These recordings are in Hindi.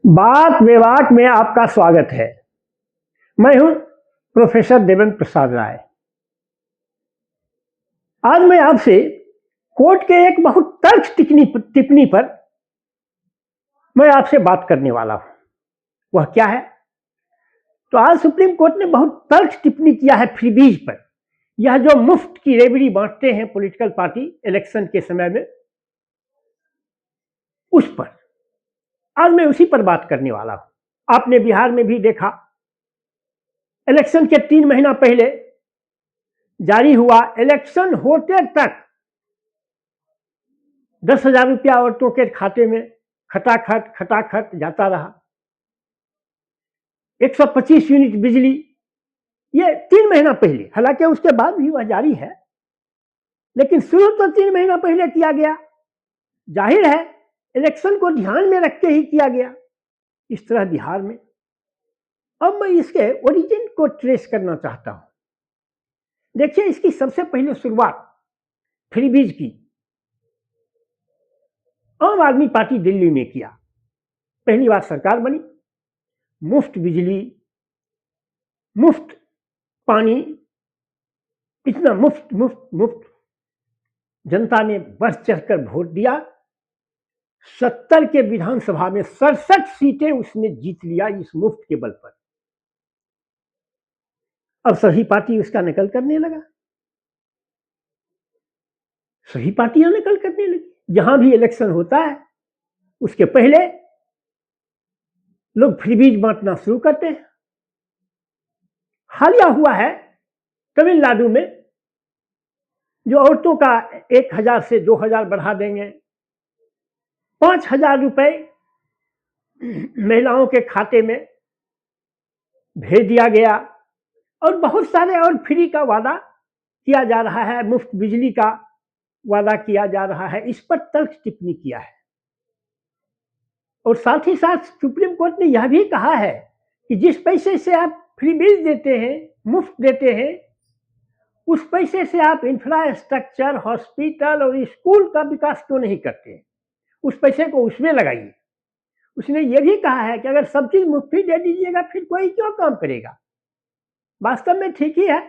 बात विवाद में आपका स्वागत है। मैं हूं प्रोफेसर देवेंद्र प्रसाद राय। आज मैं आपसे कोर्ट के एक बहुत तल्ख टिप्पणी पर मैं आपसे बात करने वाला हूं। वह क्या है? तो आज सुप्रीम कोर्ट ने बहुत तल्ख टिप्पणी किया है फ्रीबीज पर। यह जो मुफ्त की रेवड़ी बांटते हैं पॉलिटिकल पार्टी इलेक्शन के समय में, उस पर आज मैं उसी पर बात करने वाला हूं। आपने बिहार में भी देखा, इलेक्शन के 3 महीना पहले जारी हुआ, इलेक्शन होते तक 10,000 रुपया औरतों के खाते में खटाखट जाता रहा। 125 यूनिट बिजली, ये 3 महीना पहले, हालांकि उसके बाद भी वह जारी है, लेकिन शुरू तो 3 महीना पहले किया गया। जाहिर है इलेक्शन को ध्यान में रखते ही किया गया इस तरह बिहार में। अब मैं इसके ओरिजिन को ट्रेस करना चाहता हूं। देखिए, इसकी सबसे पहले शुरुआत फ्रीबीज की आम आदमी पार्टी दिल्ली में किया। पहली बार सरकार बनी, मुफ्त बिजली, मुफ्त पानी, इतना मुफ्त मुफ्त मुफ्त जनता ने बढ़ चढ़कर वोट दिया। 70 के विधानसभा में 67 सीटें उसने जीत लिया इस मुफ्त के बल पर। अब सभी पार्टी उसका नकल करने लगा, सभी पार्टियां नकल करने लगी। जहां भी इलेक्शन होता है उसके पहले लोग फ्रीबीज बांटना शुरू करते हैं। हालिया हुआ है तमिलनाडु में, जो औरतों का 1,000 से 2,000 बढ़ा देंगे, 5,000 रुपए महिलाओं के खाते में भेज दिया गया, और बहुत सारे और फ्री का वादा किया जा रहा है, मुफ्त बिजली का वादा किया जा रहा है। इस पर तल्ख टिप्पणी किया है। और साथ ही साथ सुप्रीम कोर्ट ने यह भी कहा है कि जिस पैसे से आप फ्री बिल देते हैं, मुफ्त देते हैं, उस पैसे से आप इंफ्रास्ट्रक्चर, हॉस्पिटल और स्कूल का विकास क्यों नहीं करते? उस पैसे को उसमें लगाइए। उसने ये भी कहा है कि अगर सब चीज मुफ्त ही दे दीजिएगा फिर कोई क्यों काम करेगा? वास्तव में ठीक ही है।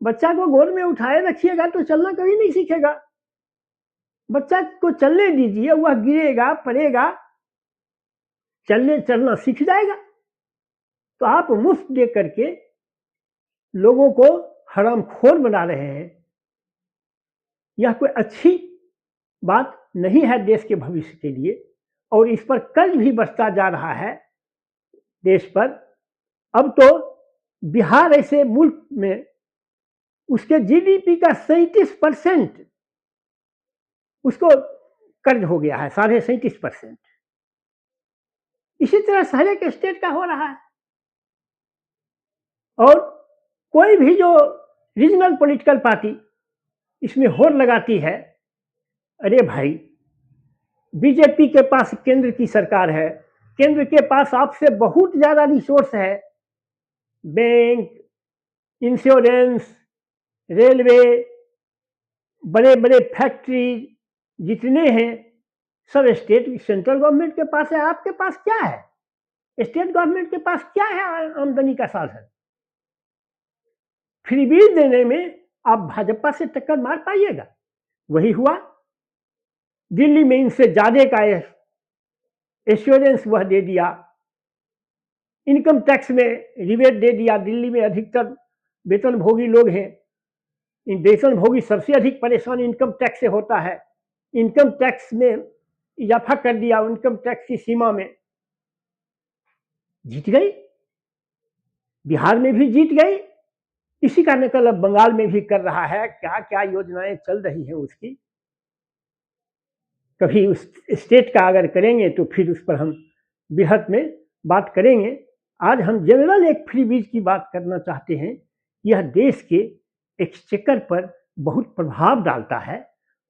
बच्चा को गोद में उठाए रखिएगा तो चलना कभी नहीं सीखेगा। बच्चा को चलने दीजिए, वह गिरेगा, पड़ेगा, चलने चलना सीख जाएगा। तो आप मुफ्त दे करके लोगों को हरामखोर बना रहे हैं। यह कोई अच्छी बात नहीं है देश के भविष्य के लिए। और इस पर कर्ज भी बढ़ता जा रहा है देश पर। अब तो बिहार ऐसे मुल्क में उसके जीडीपी का 37% उसको कर्ज हो गया है, 37.5%। इसी तरह हर एक स्टेट का हो रहा है। और कोई भी जो रीजनल पॉलिटिकल पार्टी इसमें होड़ लगाती है, अरे भाई, बीजेपी के पास केंद्र की सरकार है, केंद्र के पास आपसे बहुत ज्यादा रिसोर्स है। बैंक, इंश्योरेंस, रेलवे, बड़े बड़े फैक्ट्री जितने हैं सब स्टेट सेंट्रल गवर्नमेंट के पास है। आपके पास क्या है? स्टेट गवर्नमेंट के पास क्या है आमदनी का साधन? फ्रीबीज देने में आप भाजपा से टक्कर मार पाइएगा? वही हुआ दिल्ली में। इनसे ज्यादा का एश्योरेंस वह दे दिया, इनकम टैक्स में रिबेट दे दिया। दिल्ली में अधिकतर वेतनभोगी लोग हैं। इन वेतनभोगी सबसे अधिक परेशान इनकम टैक्स से होता है। इनकम टैक्स में इजाफा कर दिया, इनकम टैक्स की सीमा में। जीत गई, बिहार में भी जीत गई। इसी का नकल अब बंगाल में भी कर रहा है। क्या क्या योजनाएं चल रही हैं उसकी। कभी उस स्टेट का अगर करेंगे तो फिर उस पर हम बृहत में बात करेंगे। आज हम जनरल एक फ्रीबीज की बात करना चाहते हैं। यह देश के एक्सचेकर पर बहुत प्रभाव डालता है।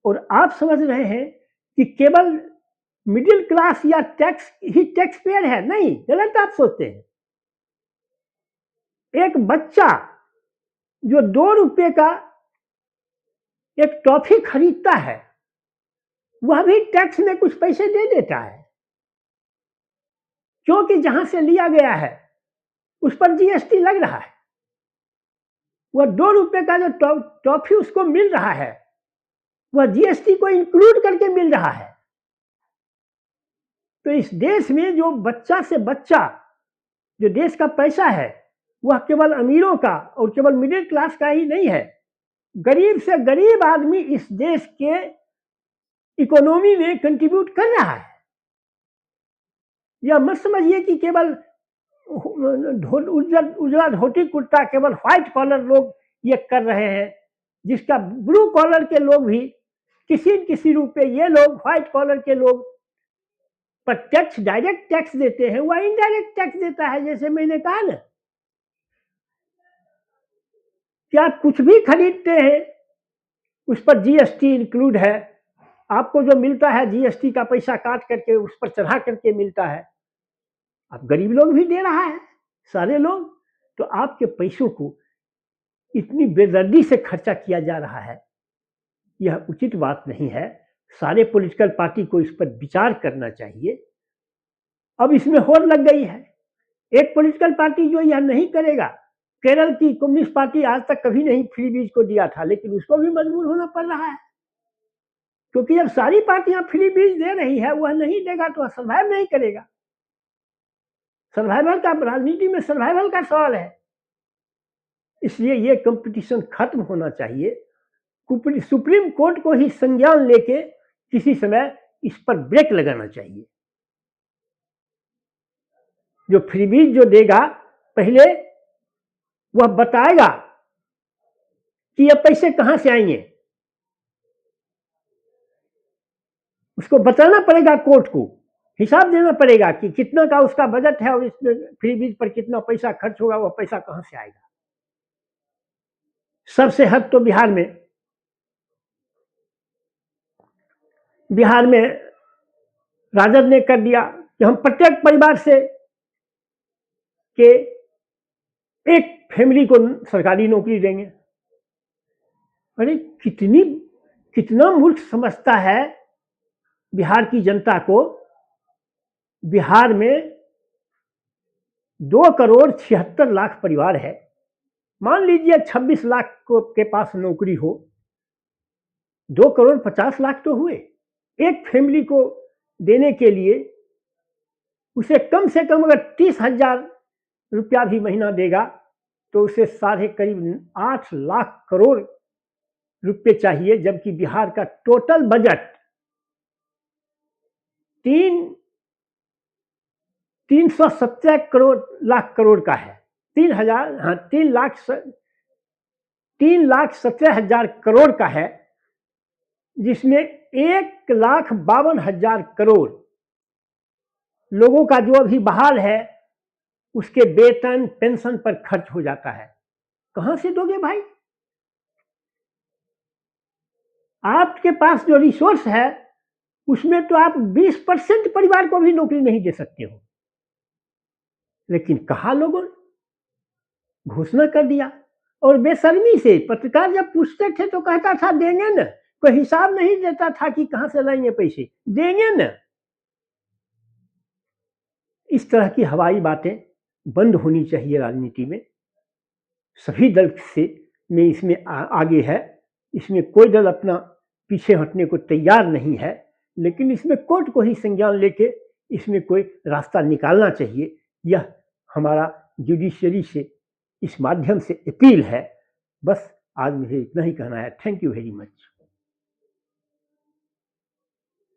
और आप समझ रहे हैं कि केवल मिडिल क्लास या टैक्स ही टैक्स पेयर है? नहीं, गलत आप सोचते हैं। एक बच्चा जो 2 रुपए का एक टॉफी खरीदता है, वह भी टैक्स में कुछ पैसे दे देता है। क्योंकि जहां से लिया गया है उस पर जीएसटी लग रहा है। वह 2 रुपए का जो टॉफी उसको मिल रहा है वह जीएसटी को इंक्लूड करके मिल रहा है। तो इस देश में जो बच्चा से बच्चा जो देश का पैसा है वह केवल अमीरों का और केवल मिडिल क्लास का ही नहीं है, गरीब से गरीब आदमी इस देश के इकोनॉमी में कंट्रीब्यूट कर रहा है। यह मत समझिए कि केवल उजला धोती कुर्ता केवल व्हाइट कॉलर लोग ये कर रहे हैं, जिसका ब्लू कॉलर के लोग भी किसी न किसी रूप में, ये लोग व्हाइट कॉलर के लोग पर टैक्स, डायरेक्ट टैक्स देते हैं, वह इनडायरेक्ट टैक्स देता है। जैसे मैंने कहा ना कि आप कुछ भी खरीदते हैं उस पर जीएसटी इंक्लूड है। आपको जो मिलता है जीएसटी का पैसा काट करके उस पर चढ़ा करके मिलता है। अब गरीब लोग भी दे रहा है, सारे लोग। तो आपके पैसों को इतनी बेदर्दी से खर्चा किया जा रहा है, यह उचित बात नहीं है। सारे पॉलिटिकल पार्टी को इस पर विचार करना चाहिए। अब इसमें होड़ लग गई है। एक पॉलिटिकल पार्टी जो यह नहीं करेगा, केरल की कम्युनिस्ट पार्टी आज तक कभी नहीं फ्री बीज को दिया था, लेकिन उसको भी मजबूर होना पड़ रहा है, क्योंकि जब सारी पार्टियां फ्री बीज दे रही है, वह नहीं देगा तो सर्वाइव नहीं करेगा। सर्वाइवल का, राजनीति में सर्वाइवल का सवाल है। इसलिए ये कंपटीशन खत्म होना चाहिए। सुप्रीम कोर्ट को ही संज्ञान लेके किसी समय इस पर ब्रेक लगाना चाहिए। जो फ्रीबीज जो देगा, पहले वह बताएगा कि ये पैसे कहां से आएंगे, उसको बताना पड़ेगा, कोर्ट को हिसाब देना पड़ेगा कि कितना का उसका बजट है और इस फ्रीबीज पर कितना पैसा खर्च होगा, वह पैसा कहां से आएगा। सबसे हद तो बिहार में राजद ने कर दिया कि हम प्रत्येक परिवार से के एक फैमिली को सरकारी नौकरी देंगे। अरे कितना मूर्ख समझता है बिहार की जनता को। बिहार में 2,76,00,000 परिवार है। मान लीजिए 26 लाख के पास नौकरी हो, 2,50,00,000 तो हुए। एक फैमिली को देने के लिए उसे कम से कम अगर 30,000 रुपया भी महीना देगा तो उसे करीब 8 लाख करोड़ रुपए चाहिए, जबकि बिहार का टोटल बजट 317 लाख करोड़ का है। 3,17,000 करोड़ का है, जिसमें 1,52,000 करोड़ लोगों का जो अभी बहाल है उसके वेतन पेंशन पर खर्च हो जाता है। कहां से दोगे भाई? आपके पास जो रिसोर्स है उसमें तो आप 20% परिवार को भी नौकरी नहीं दे सकते हो। लेकिन कहा लोगों ने घोषणा कर दिया, और बेशर्मी से पत्रकार जब पूछते थे तो कहता था देंगे ना, कोई हिसाब नहीं देता था कि कहां से लाएंगे पैसे, देंगे ना। इस तरह की हवाई बातें बंद होनी चाहिए राजनीति में। सभी दल से में इसमें आगे है, इसमें कोई दल अपना पीछे हटने को तैयार नहीं है, लेकिन इसमें कोर्ट को ही संज्ञान लेके इसमें कोई रास्ता निकालना चाहिए। यह हमारा जुडिशरी से इस माध्यम से अपील है। बस आज मुझे इतना ही कहना है। Thank you very much.